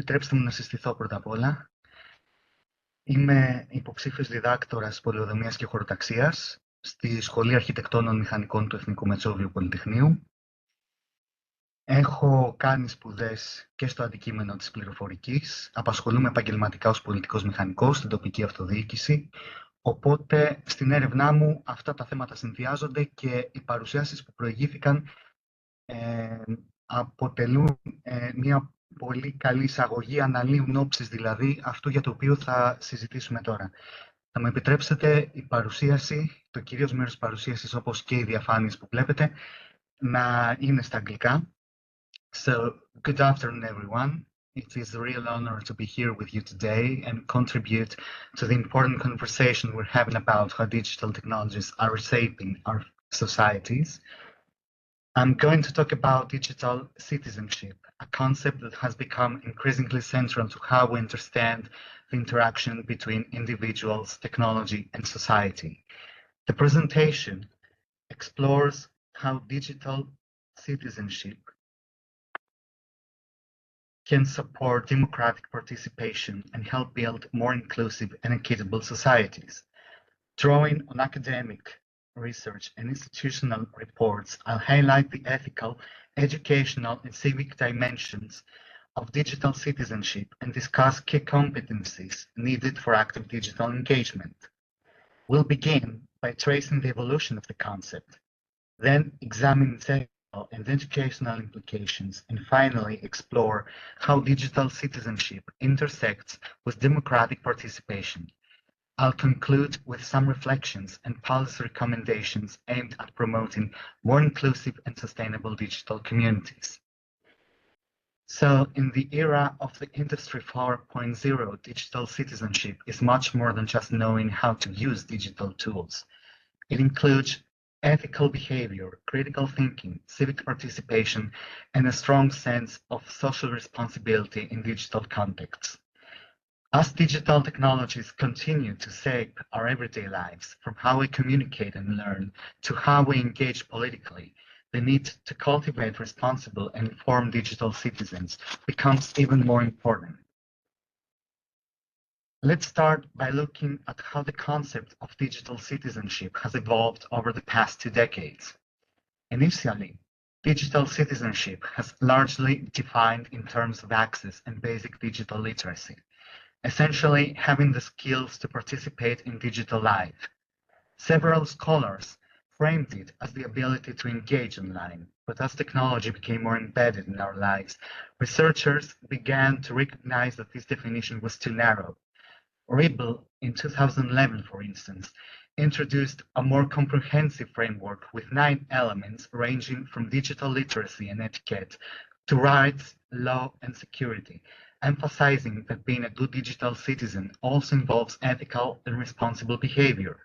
Επιτρέψτε μου να συστηθώ πρώτα απ' όλα. Είμαι υποψήφιος διδάκτορας πολεοδομίας και χωροταξίας στη Σχολή Αρχιτεκτόνων Μηχανικών του Εθνικού Μετσόβιου Πολυτεχνείου. Έχω κάνει σπουδές και στο αντικείμενο της πληροφορικής. Απασχολούμαι επαγγελματικά ως πολιτικός μηχανικός στην τοπική αυτοδιοίκηση. Οπότε στην έρευνά μου αυτά τα θέματα συνδυάζονται και οι παρουσιάσεις που προηγήθηκαν αποτελούν μια πολύ καλή εισαγωγή, αναλύουν όψεις δηλαδή αυτού για το οποίο θα συζητήσουμε τώρα. Θα μου επιτρέψετε η παρουσίαση, το κυρίως μέρος της παρουσίασης όπως και οι διαφάνειες που βλέπετε, να είναι στα αγγλικά. So, good afternoon everyone. It is a real honor to be here with you today and contribute to the important conversation we're having about how digital technologies are reshaping our societies. I'm going to talk about digital citizenship, a concept that has become increasingly central to how we understand the interaction between individuals, technology, and society. The presentation explores how digital citizenship can support democratic participation and help build more inclusive and equitable societies. Drawing on academic research and institutional reports, I'll highlight the ethical, educational, and civic dimensions of digital citizenship and discuss key competencies needed for active digital engagement. We'll begin by tracing the evolution of the concept, then examine its ethical and educational implications, and finally explore how digital citizenship intersects with democratic participation. I'll conclude with some reflections and policy recommendations aimed at promoting more inclusive and sustainable digital communities. So, in the era of the Industry 4.0, digital citizenship is much more than just knowing how to use digital tools. It includes ethical behavior, critical thinking, civic participation, and a strong sense of social responsibility in digital contexts. As digital technologies continue to shape our everyday lives, from how we communicate and learn to how we engage politically, the need to cultivate responsible and informed digital citizens becomes even more important. Let's start by looking at how the concept of digital citizenship has evolved over the past 2 decades. Initially, digital citizenship has largely defined in terms of access and basic digital literacy, essentially having the skills to participate in digital life. Several scholars framed it as the ability to engage online, but as technology became more embedded in our lives, researchers began to recognize that this definition was too narrow. Ribble, in 2011, for instance, introduced a more comprehensive framework with 9 elements ranging from digital literacy and etiquette to rights, law, and security, emphasizing that being a good digital citizen also involves ethical and responsible behavior.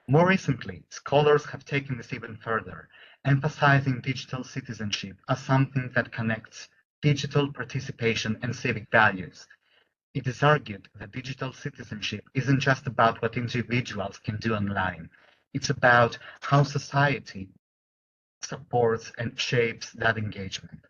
More recently, scholars have taken this even further, emphasizing digital citizenship as something that connects digital participation and civic values. It is argued that digital citizenship isn't just about what individuals can do online. It's about how society supports and shapes that engagement.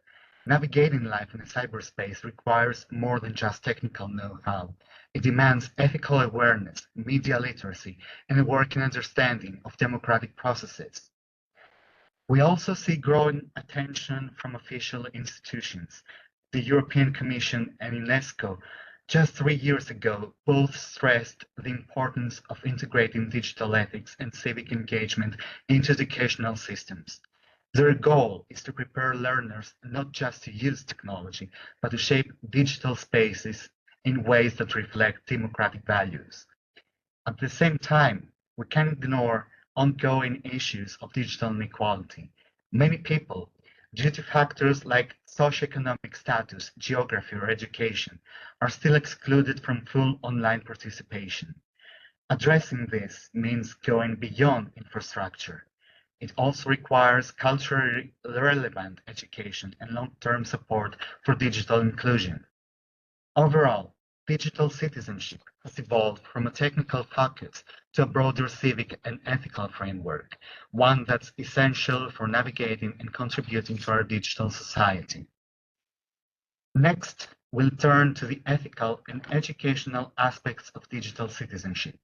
Navigating life in a cyberspace requires more than just technical know-how. It demands ethical awareness, media literacy, and a working understanding of democratic processes. We also see growing attention from official institutions. The European Commission and UNESCO just 3 years ago both stressed the importance of integrating digital ethics and civic engagement into educational systems. Their goal is to prepare learners not just to use technology, but to shape digital spaces in ways that reflect democratic values. At the same time, we can't ignore ongoing issues of digital inequality. Many people, due to factors like socioeconomic status, geography, or education, are still excluded from full online participation. Addressing this means going beyond infrastructure. It also requires culturally relevant education and long-term support for digital inclusion. Overall, digital citizenship has evolved from a technical focus to a broader civic and ethical framework, one that's essential for navigating and contributing to our digital society. Next, we'll turn to the ethical and educational aspects of digital citizenship.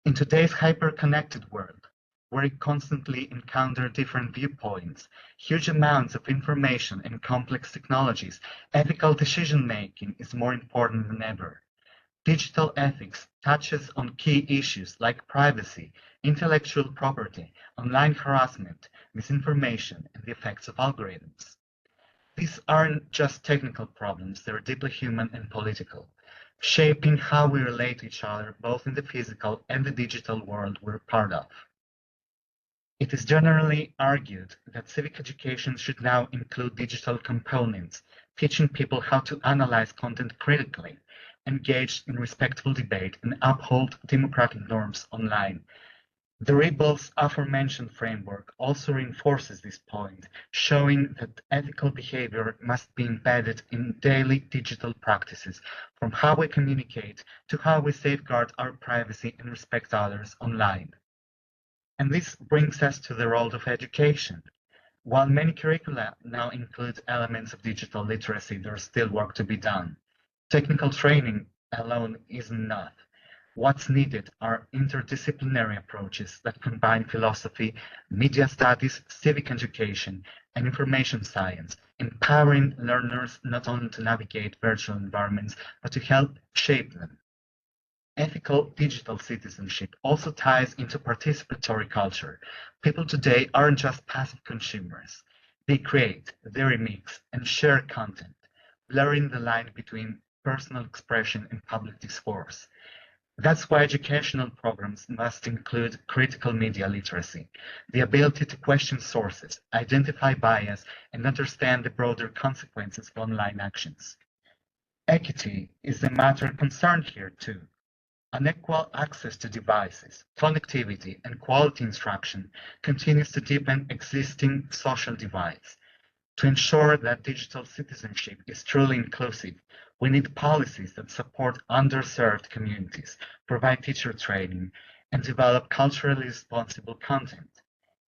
In today's hyper-connected world, where we constantly encounter different viewpoints, huge amounts of information and complex technologies, ethical decision-making is more important than ever. Digital ethics touches on key issues like privacy, intellectual property, online harassment, misinformation, and the effects of algorithms. These aren't just technical problems, they're deeply human and political, shaping how we relate to each other both in the physical and the digital world we're part of. It is generally argued that civic education should now include digital components, teaching people how to analyze content critically, engage in respectful debate, and uphold democratic norms online. The Rebel's aforementioned framework also reinforces this point, showing that ethical behavior must be embedded in daily digital practices, from how we communicate to how we safeguard our privacy and respect others online. And this brings us to the role of education. While many curricula now include elements of digital literacy, there is still work to be done. Technical training alone isn't enough. What's needed are interdisciplinary approaches that combine philosophy, media studies, civic education, and information science, empowering learners not only to navigate virtual environments, but to help shape them. Ethical digital citizenship also ties into participatory culture. People today aren't just passive consumers. They create, they remix, and share content, blurring the line between personal expression and public discourse. That's why educational programs must include critical media literacy, the ability to question sources, identify bias, and understand the broader consequences of online actions. Equity is a matter of concern here too. Unequal access to devices, connectivity, and quality instruction continues to deepen existing social divides. To ensure that digital citizenship is truly inclusive, we need policies that support underserved communities, provide teacher training, and develop culturally responsible content.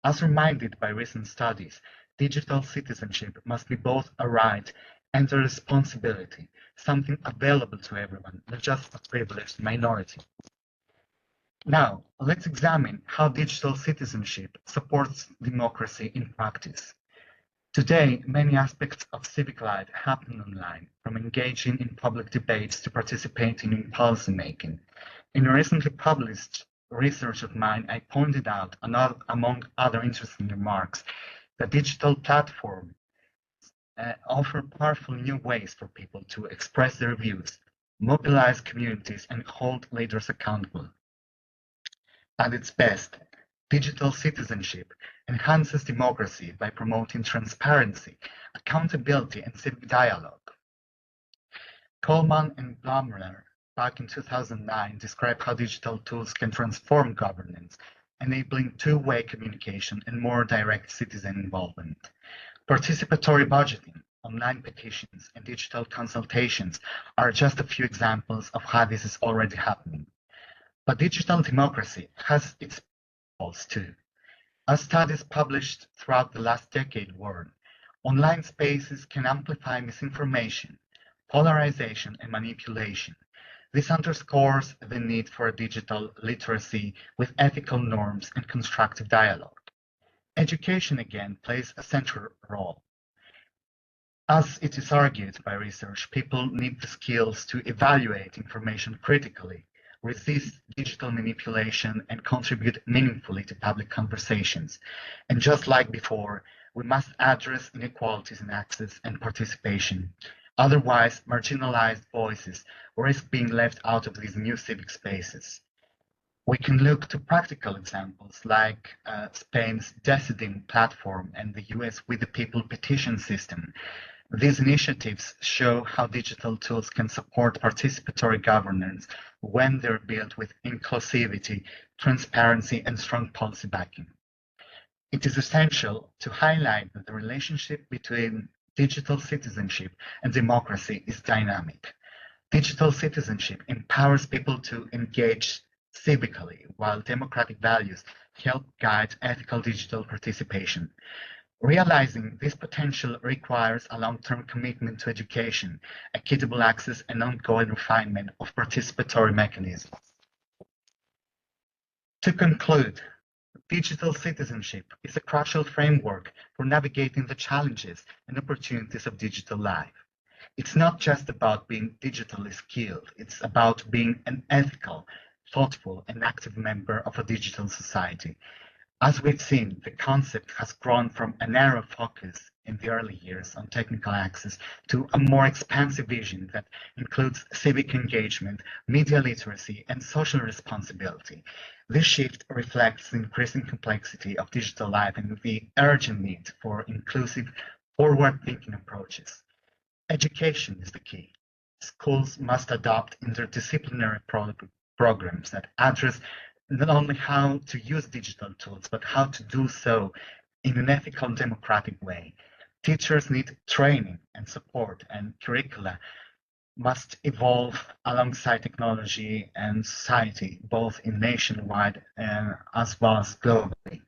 As reminded by recent studies, digital citizenship must be both a right and a responsibility, something available to everyone, not just a privileged minority. Now, let's examine how digital citizenship supports democracy in practice. Today, many aspects of civic life happen online, from engaging in public debates to participating in policymaking. In a recently published research of mine, I pointed out, among other interesting remarks, that digital platforms offer powerful new ways for people to express their views, mobilize communities, and hold leaders accountable. At its best, digital citizenship enhances democracy by promoting transparency, accountability, and civic dialogue. Coleman and Blumler, back in 2009, described how digital tools can transform governance, enabling two-way communication and more direct citizen involvement. Participatory budgeting, online petitions, and digital consultations are just a few examples of how this is already happening. But digital democracy has its pitfalls too. As studies published throughout the last decade warn, online spaces can amplify misinformation, polarization, and manipulation. This underscores the need for a digital literacy with ethical norms and constructive dialogue. Education, again, plays a central role. As it is argued by research, people need the skills to evaluate information critically, resist digital manipulation, and contribute meaningfully to public conversations. And just like before, we must address inequalities in access and participation. Otherwise, marginalized voices risk being left out of these new civic spaces. We can look to practical examples like Spain's Decidim platform and the US We the People petition system. These initiatives show how digital tools can support participatory governance when they're built with inclusivity, transparency, and strong policy backing. It is essential to highlight that the relationship between digital citizenship and democracy is dynamic. Digital citizenship empowers people to engage civically, while democratic values help guide ethical digital participation. Realizing this potential requires a long-term commitment to education, equitable access, and ongoing refinement of participatory mechanisms. To conclude, digital citizenship is a crucial framework for navigating the challenges and opportunities of digital life. It's not just about being digitally skilled, it's about being an ethical, thoughtful, and active member of a digital society. As we've seen, the concept has grown from a narrow focus in the early years on technical access to a more expansive vision that includes civic engagement, media literacy, and social responsibility. This shift reflects the increasing complexity of digital life and the urgent need for inclusive, forward-thinking approaches. Education is the key. Schools must adopt interdisciplinary programs that address not only how to use digital tools, but how to do so in an ethical, democratic way. Teachers need training and support, and curricula must evolve alongside technology and society, both in nationwide and as well as globally.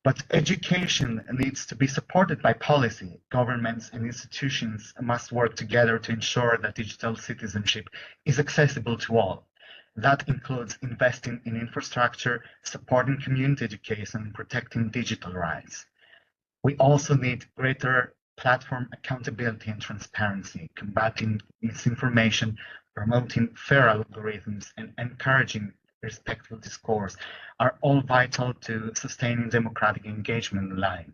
But education needs to be supported by policy. Governments and institutions must work together to ensure that digital citizenship is accessible to all. That includes investing in infrastructure, supporting community education, and protecting digital rights. We also need greater platform accountability and transparency, combating misinformation, promoting fair algorithms, and encouraging respectful discourse are all vital to sustaining democratic engagement online.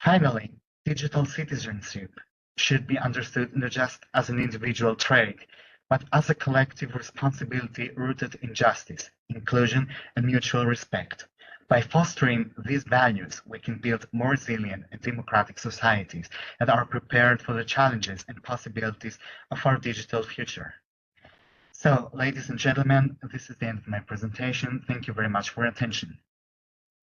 Finally, digital citizenship should be understood not just as an individual trait, but as a collective responsibility rooted in justice, inclusion, and mutual respect. By fostering these values, we can build more resilient and democratic societies that are prepared for the challenges and possibilities of our digital future. So, ladies and gentlemen, this is the end of my presentation. Thank you very much for your attention.